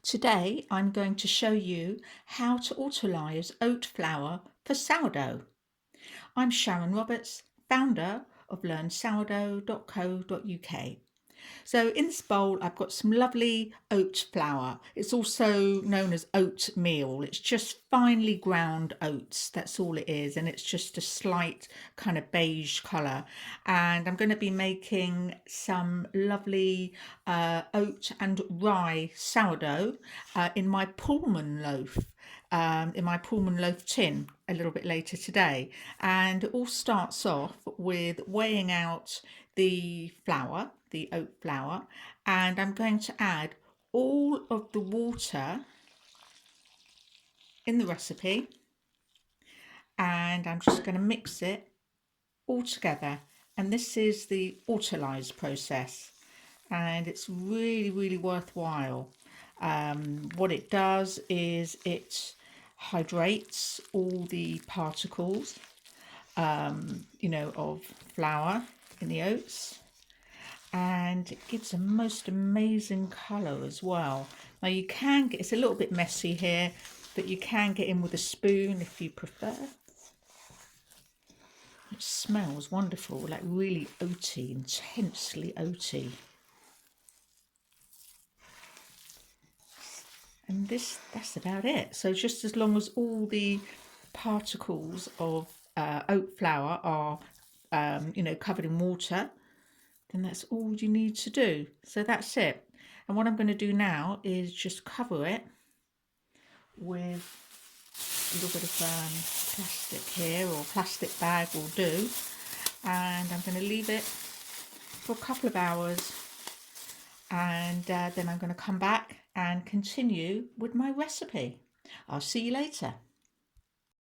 Today I'm going to show you how to autolyse oat flour for sourdough. I'm Sharon Roberts, founder of learnsourdough.co.uk. So in this bowl I've got some lovely oat flour. It's also known as oatmeal. It's just finely ground oats, that's all it is, and it's just a slight kind of beige colour. And I'm going to be making some lovely oat and rye sourdough in my Pullman loaf. In my Pullman loaf tin a little bit later today, and it all starts off with weighing out the flour, the oat flour, and I'm going to add all of the water in the recipe, and I'm just going to mix it all together. And this is the autolyse process, and it's really worthwhile. What it does is it hydrates all the particles of flour in the oats, and it gives a most amazing colour as well. Now you can get, it's a little bit messy here, but you can get in with a spoon if you prefer. It smells wonderful, like really oaty, intensely oaty. And that's about it. So just as long as all the particles of oat flour are covered in water, then that's all you need to do. So that's it. And what I'm going to do now is just cover it with a little bit of plastic here, or plastic bag will do, and I'm going to leave it for a couple of hours, and then I'm going to come back and continue with my recipe. I'll see you later.